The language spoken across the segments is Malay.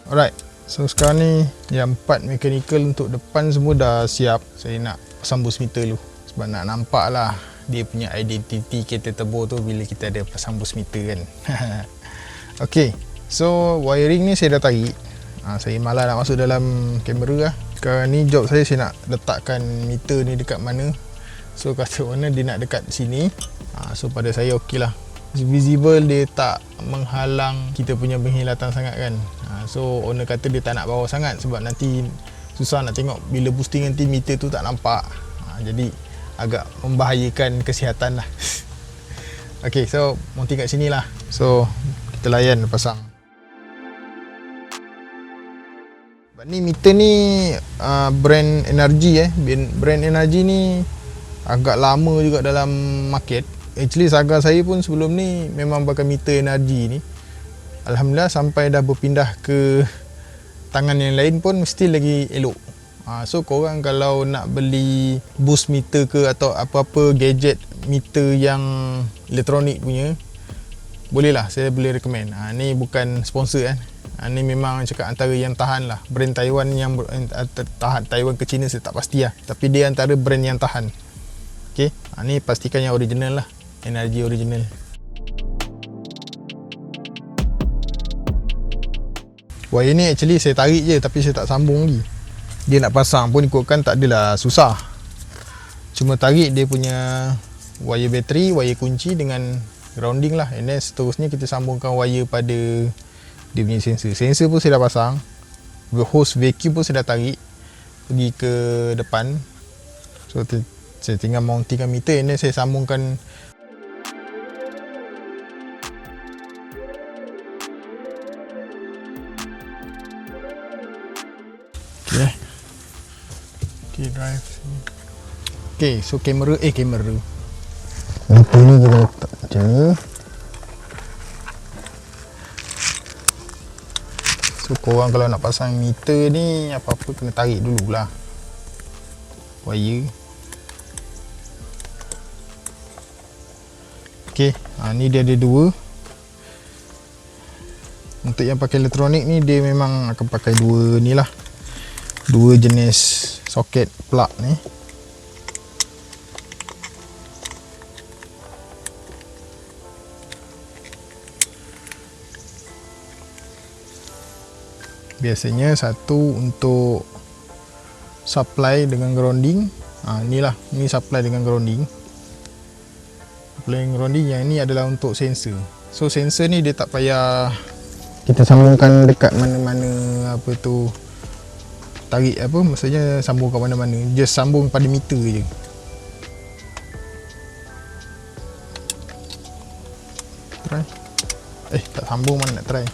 Alright, so sekarang ni yang 4 mechanical untuk depan semua dah siap. Saya nak pasang boost meter dulu sebab nak nampak lah dia punya identiti kereta turbo tu bila kita ada pasang boost meter kan. Ok, so wiring ni saya dah tarik. Saya malas nak masuk dalam kamera lah. Sekarang ni job saya nak letakkan meter ni dekat mana. So kata mana dia nak dekat sini. So pada saya ok lah, visible, dia tak menghalang kita punya penghilatan sangat kan. So owner kata dia tak nak bawa sangat sebab nanti susah nak tengok bila boosting nanti meter tu tak nampak. Jadi agak membahayakan kesihatan lah. Ok, so mounting kat sini lah. So kita layan pasang. Ni meter ni brand Energy brand Energy ni agak lama juga dalam market. Actually Saga saya pun sebelum ni memang pakai meter Energy ni. Alhamdulillah sampai dah berpindah ke tangan yang lain pun still lagi elok. So korang kalau nak beli boost meter ke atau apa-apa gadget meter yang elektronik punya, boleh lah, saya boleh recommend. Ni bukan sponsor kan. Ni memang cakap antara yang tahan lah. Brand Taiwan yang tahan. Taiwan ke China saya tak pasti lah, tapi dia antara brand yang tahan. Okay, ni pastikan yang original lah, Energy original. Wire ni actually saya tarik je tapi saya tak sambung lagi. Dia nak pasang pun ikutkan tak adalah susah. Cuma tarik dia punya wire bateri, wire kunci dengan grounding lah. And then seterusnya kita sambungkan wire pada dia punya sensor. Sensor pun saya dah pasang. Hose vacuum pun saya dah tarik pergi ke depan. So saya tinggal mountingkan meter and then saya sambungkan. Okay, drive. Okay, so kamera kamera meter ni kita letak macam ni. So korang kalau nak pasang meter ni apa-apa kena tarik dulu lah wire. Ok, ni dia ada dua. Untuk yang pakai elektronik ni dia memang akan pakai dua ni lah, dua jenis soket plug ni. Biasanya satu untuk supply dengan grounding. Ni lah, ni supply dengan grounding. Supply dengan grounding, yang ni adalah untuk sensor. So sensor ni dia tak payah kita sambungkan dekat mana-mana apa tu, tarik apa, maksudnya sambung kat mana-mana, just sambung pada meter je. Try. Tak sambung mana nak try.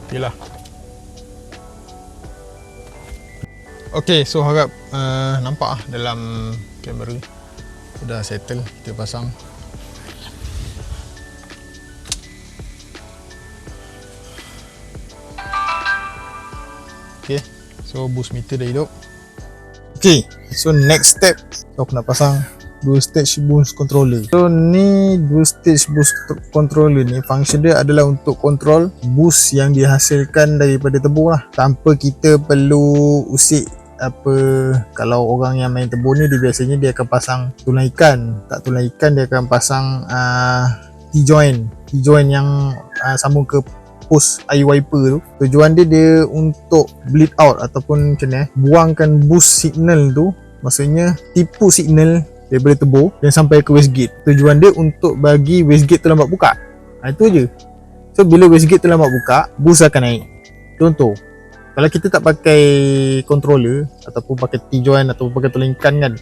Okey lah. Ok, so harap nampak lah dalam kamera. Dah settle, kita pasang. Ok, so boost meter dah hidup. Ok, so next step, so aku nak pasang dual stage boost controller. So ni dual stage boost controller ni function dia adalah untuk control boost yang dihasilkan daripada turbo lah, tanpa kita perlu usik apa. Kalau orang yang main turbo ni dia biasanya dia akan pasang tulang ikan. Tak tulang ikan, dia akan pasang T-joint yang sambung ke post air wiper tu. Tujuan dia untuk bleed out ataupun macam ni, buangkan boost signal tu, maksudnya tipu signal daripada turbo dan sampai ke wastegate. Tujuan dia untuk bagi wastegate tu lambat buka. Itu je. So bila wastegate tu lambat buka, boost akan naik. Contoh, kalau kita tak pakai controller ataupun pakai T-joint ataupun pakai tulang ikan kan,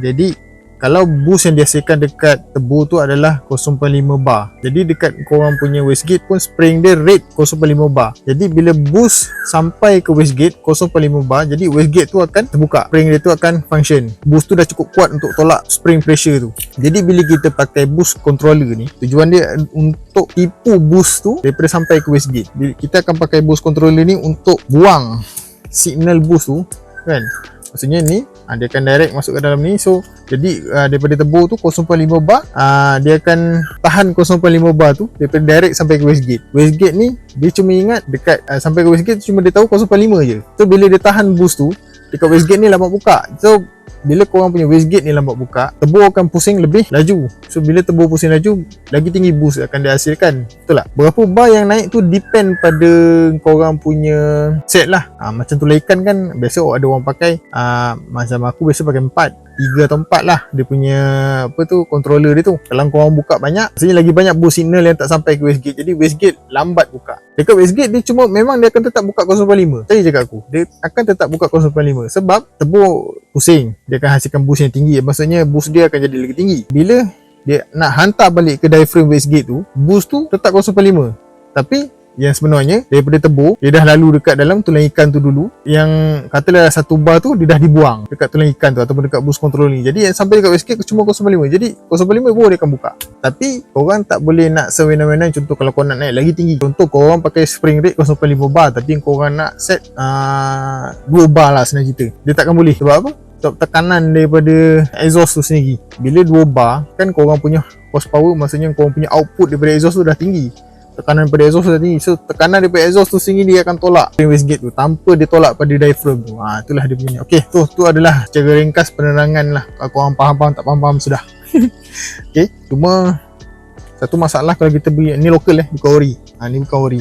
jadi kalau boost yang dihasilkan dekat turbo tu adalah 0.5 bar. Jadi dekat korang punya wastegate pun spring dia rate 0.5 bar. Jadi bila boost sampai ke wastegate 0.5 bar, jadi wastegate tu akan terbuka, spring dia tu akan function. Boost tu dah cukup kuat untuk tolak spring pressure tu. Jadi bila kita pakai boost controller ni, tujuan dia untuk tipu boost tu daripada sampai ke wastegate. Kita akan pakai boost controller ni untuk buang signal boost tu kan. Maksudnya ni Dia akan direct masuk ke dalam ni. So jadi daripada tebur tu 0.5 bar, dia akan tahan 0.5 bar tu daripada direct sampai ke wastegate. Wastegate ni dia cuma ingat dekat sampai ke wastegate tu cuma dia tahu 0.5 je. So bila dia tahan boost tu dekat wastegate ni lambat buka. So bila korang punya wastegate ni lambat buka, tebur akan pusing lebih laju. So bila tebur pusing laju, lagi tinggi boost akan dihasilkan. Betul tak? Berapa bar yang naik tu depend pada korang punya set lah. Macam tulai ikan kan biasa ada orang pakai, macam aku biasa pakai 3 atau 4 lah dia punya controller dia tu. Kalau korang buka banyak, maksudnya lagi banyak boost signal yang tak sampai ke wastegate. Jadi wastegate lambat buka. Dekat wastegate dia cuma memang dia akan tetap buka 0.5. Tadi cakap aku, dia akan tetap buka 0.5 sebab tebur pusing. Dia akan hasilkan boost yang tinggi. Maksudnya boost dia akan jadi lagi tinggi. Bila dia nak hantar balik ke diaphragm wastegate tu, boost tu tetap 0.5. Tapi yang sebenarnya daripada tebur, dia dah lalu dekat dalam tulang ikan tu dulu. Yang katalah 1 bar tu dia dah dibuang dekat tulang ikan tu ataupun dekat boost control ni. Jadi yang sampai dekat wastegate cuma 0.5. Jadi 0.5 baru dia akan buka. Tapi korang tak boleh nak sewena-wena. Contoh kalau korang nak naik lagi tinggi, contoh korang pakai spring rate 0.5 bar, tapi korang nak set 2 bar lah senang cerita, dia takkan boleh. Sebab apa? Sebab tekanan daripada exhaust tu sendiri. Bila 2 bar kan korang punya horsepower, maksudnya korang punya output daripada exhaust tu dah tinggi. Tekanan pada exhaust tu tinggi. So tekanan daripada exhaust tu sendiri dia akan tolak wastegate tu tanpa dia tolak pada diaphragm tu. Itulah dia punya. Okey, tu adalah secara ringkas penerangan lah. Kalau korang faham-faham tak faham-faham sudah. Okey, cuma satu masalah kalau kita beli ni lokal bukan ori. Ni bukan ori.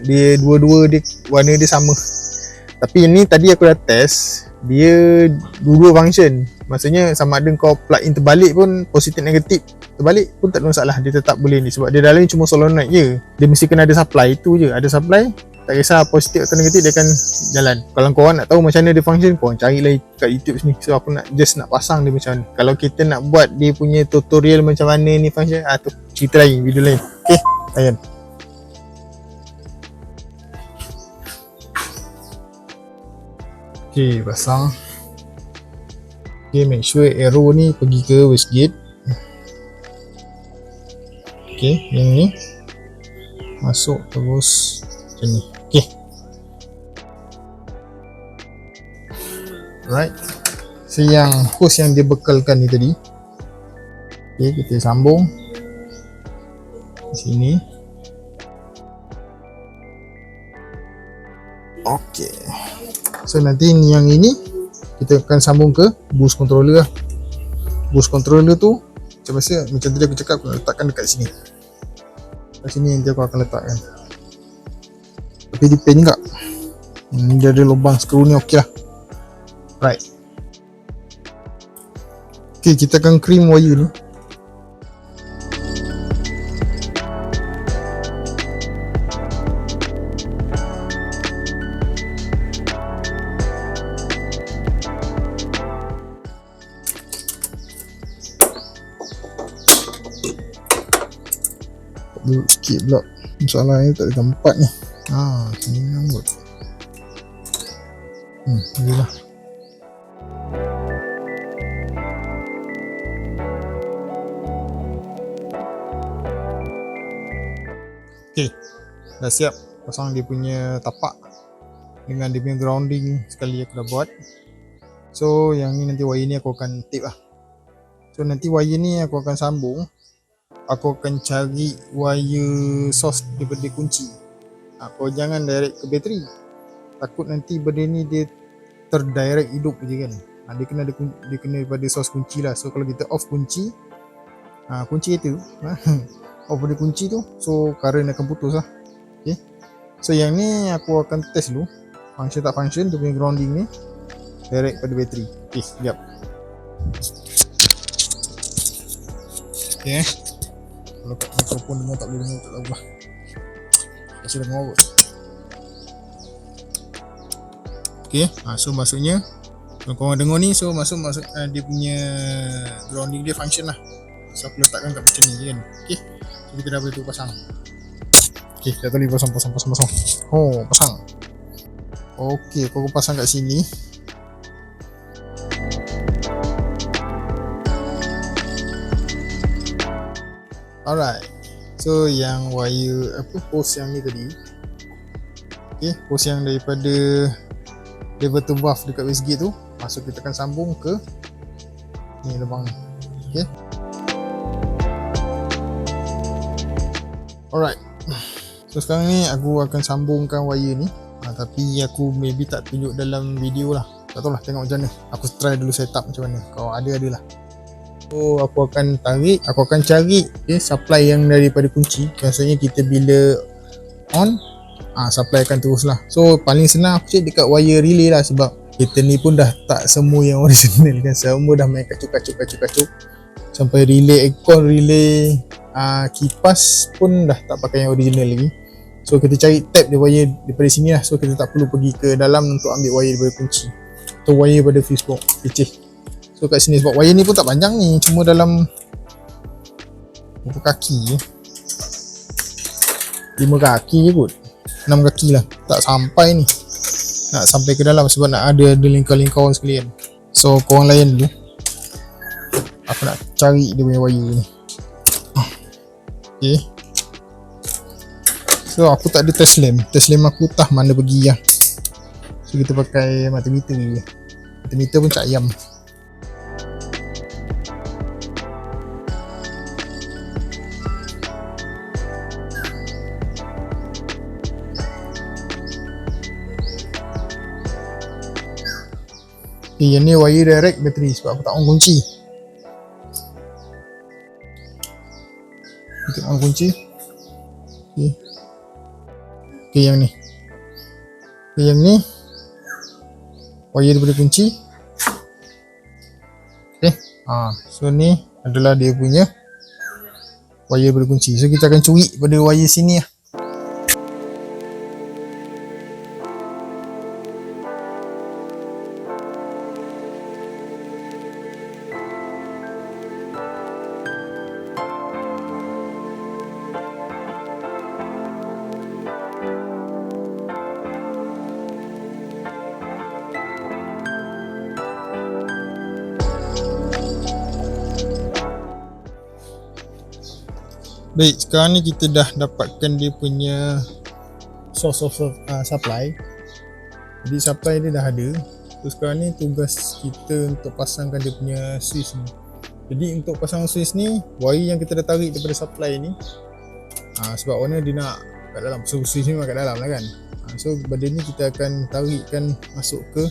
Dia dua-dua dia warna dia sama. Tapi ini tadi aku dah test, dia dua function. Maksudnya sama ada kau plug in terbalik pun, positif negatif terbalik pun tak ada masalah, dia tetap boleh ni. Sebab dia dalam ni cuma solenoid je. Dia mesti kena ada supply, itu je. Ada supply, tak kisah positif atau negatif, dia akan jalan. Kalau korang nak tahu macam mana dia function, korang carilah kat YouTube sini. So aku nak pasang dia macam mana. Kalau kita nak buat dia punya tutorial macam mana ni function, tu cerita lain, video lain. Okay, layan. Okay, pasang. Okay, make sure arrow ni pergi ke wastegate. Okay, yang ni masuk terus macam ni. Okay, right. So yang hose yang dia bekalkan ni tadi, okay, kita sambung di sini. Okay, so nanti yang ini kita akan sambung ke boost controller lah. Boost controller tu macam biasa, macam tadi aku cakap, aku nak letakkan dekat sini. Kat sini nanti aku akan letakkan. Tapi dia pen juga. Dia ada lubang skru ni, okey lah. Right. Okay, kita akan cream wire ni. Duduk sikit pula. Masalahnya tak ada tempat ni. Sini rambut. Boleh lah. Okay, dah siap pasang dia punya tapak dengan dia punya grounding sekali aku dah buat. So yang ni nanti wire ni aku akan tape lah. So nanti wire ni aku akan sambung. Aku akan cari wire source daripada kunci. Kau jangan direct ke bateri. Takut nanti benda ni dia terdirect hidup je kan. Dia kena daripada source kunci lah. So kalau kita off kunci, kunci itu off pada kunci tu, so current akan putus lah. Okay, so yang ni aku akan test dulu function tak function dia punya grounding ni direct pada bateri. Okay, sekejap. Okay, kalau kat mikrofon dengar tak boleh dengar, tak tahu lah. Masih dengar kot. Okay, so maksudnya kalau korang dengar ni, so masuk dia punya grounding dia function lah. So aku letakkan kat macam ni kan. Okay, so kita dah boleh tu pasang. Okay, dah boleh pasang. Pasang. Okay, aku pasang kat sini. Alright, so yang wire hose yang ni tadi, okay, hose yang daripada level valve dekat wastegate tu, So kita akan sambung ke ni lubang ni. Okay. Alright. So sekarang ni aku akan sambungkan wire ni. Tapi aku maybe tak tunjuk dalam video lah. Tak tahu lah, tengok macam mana. Aku try dulu setup macam mana. Kalau ada lah. So aku akan tarik, aku akan cari supply yang daripada kunci. Biasanya kita bila on, supply akan terus lah. So paling senang aku cek dekat wire relay lah, sebab kita ni pun dah tak semua yang original kan. Semua dah main kacuk. Sampai relay aircon, relay kipas pun dah tak pakai yang original lagi. So kita cari tab dia wire daripada sini lah. So kita tak perlu pergi ke dalam untuk ambil wire daripada kunci atau wire daripada fuse box. Kecil. So kat sini, sebab wire ni pun tak panjang ni, cuma dalam berapa kaki 5 kaki je kot, 6 kaki lah. Tak sampai ni, nak sampai ke dalam sebab nak ada lingkar-lingkaran sekalian. So korang layan dulu, aku nak cari dia punya wire ni. Okay. So aku tak ada test lamp aku tah mana pergi lah. So kita pakai multimeter je. Multimeter pun cak ayam. Okay, yang ni wire direct bateri sebab aku tak on kunci. Kita on kunci. Okay. Okay, yang ni. Okay, yang ni wire daripada kunci. Okay. So ni adalah dia punya wire daripada kunci. So kita akan curi pada wire sini lah. Baik, sekarang ni kita dah dapatkan dia punya source of supply. Jadi supply dia dah ada. So sekarang ni tugas kita untuk pasangkan dia punya switch ni. Jadi untuk pasang switch ni, wire yang kita dah tarik daripada supply ni, sebab warna dia nak kat dalam, so switch ni memang kat dalam lah kan. So benda ni kita akan tarikkan masuk ke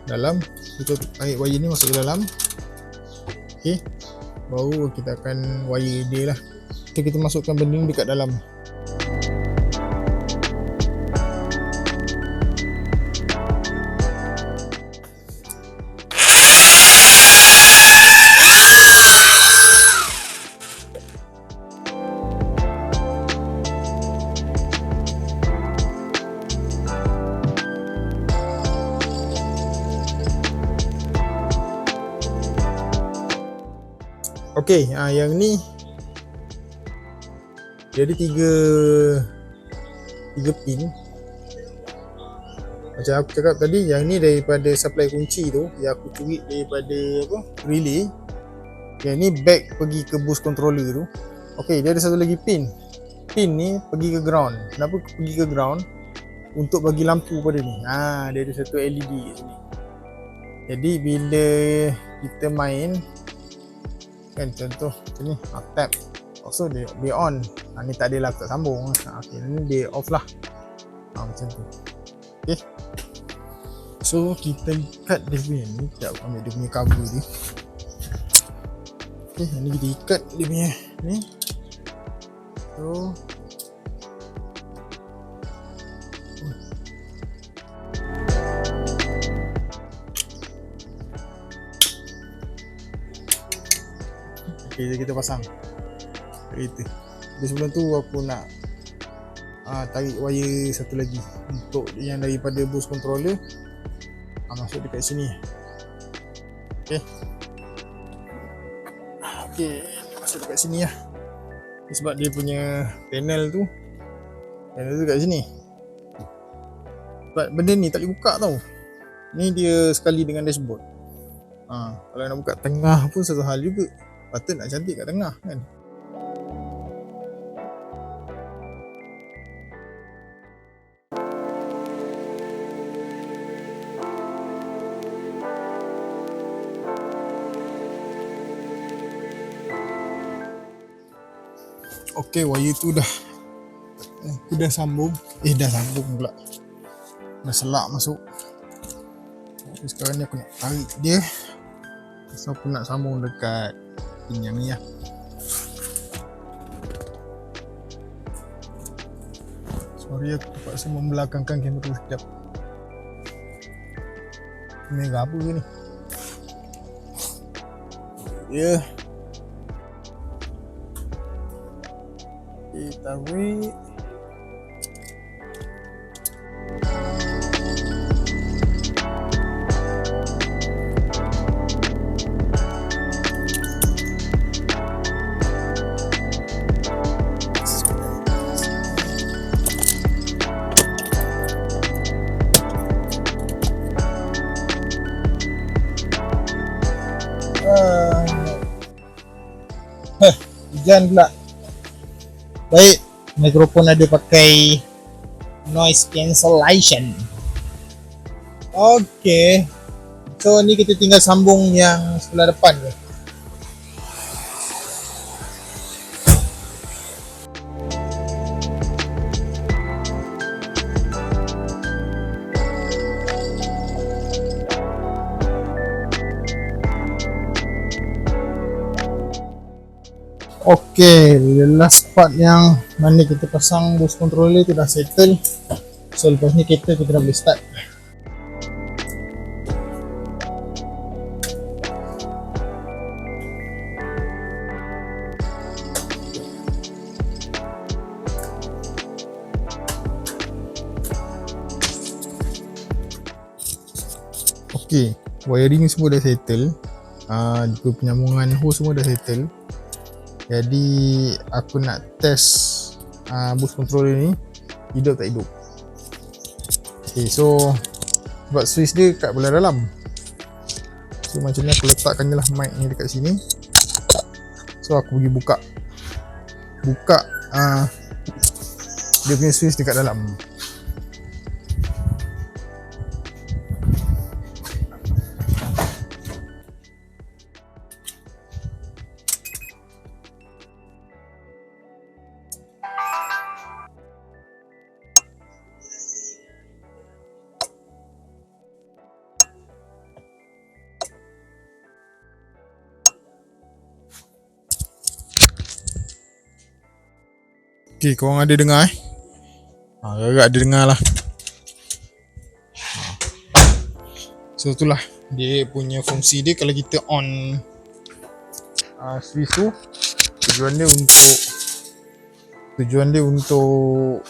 dalam. Kita tarik wire ni masuk ke dalam. Okay, baru kita akan wire dia lah. So kita masukkan benda ni dekat dalam. Okay, yang ni dia ada tiga pin. Macam aku cakap tadi, yang ni daripada supply kunci tu, yang aku curi daripada relay. Yang ni back pergi ke boost controller tu. Okay, dia ada satu lagi pin. Pin ni pergi ke ground. Kenapa pergi ke ground? Untuk bagi lampu pada ni. Dia ada satu LED kat sini. Jadi bila kita main kan, contoh macam ni, tap, so dia on. Ni tak adalah, aku tak sambung. Okay, ni dia off lah. Macam tu. Okay, so kita ikat dia punya ni. Sekejap ambil dia punya cover dia. Okay, ni kita ikat dia punya ni. So okay, kita pasang kereta. Jadi sebelum tu aku nak tarik wire satu lagi untuk yang daripada boost controller, masuk dekat sini. Okay, masuk dekat sini lah. Sebab dia punya panel tu kat sini. Sebab benda ni tak boleh buka tau. Ni dia sekali dengan dashboard. Kalau nak buka tengah pun satu hal juga. Patut nak cantik kat tengah kan. Okey, wire tu dah aku dah sambung. Dah sambung pula. Dah selak masuk. Jadi sekarang ni aku nak tarik dia. So aku nak sambung dekat pinggang ni lah. Sorry aku terpaksa membelakangkan kamera sekejap. Merah apa ni? Ya. Tarik. Hujan pula. Baik, mikrofon ada pakai noise cancellation. Okey. So ni kita tinggal sambung yang sebelah depan je. Okey, last part yang mana kita pasang boost controller tu dah settle. So lepas ni kita dah boleh start. Okey, wiring semua dah settle. Juga penyambungan hose semua dah settle. Jadi aku nak test boost controller ni hidup tak hidup. Okay, so sebab switch dia kat belah dalam, so macam ni aku letakkan je lah mic ni dekat sini. So aku pergi buka dia punya switch dekat dalam. Okay, korang ada dengar agak-agak ada dengar lah. So itulah dia punya fungsi dia. Kalau kita on switch tu, tujuan dia untuk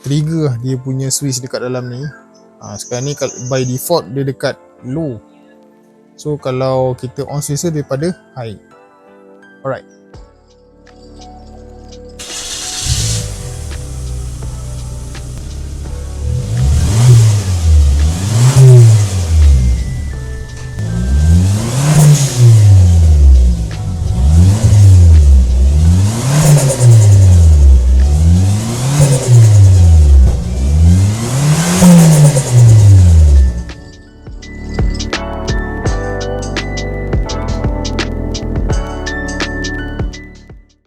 trigger dia punya switch dekat dalam ni. Sekarang ni by default dia dekat low. So kalau kita on switch dia daripada high. Alright.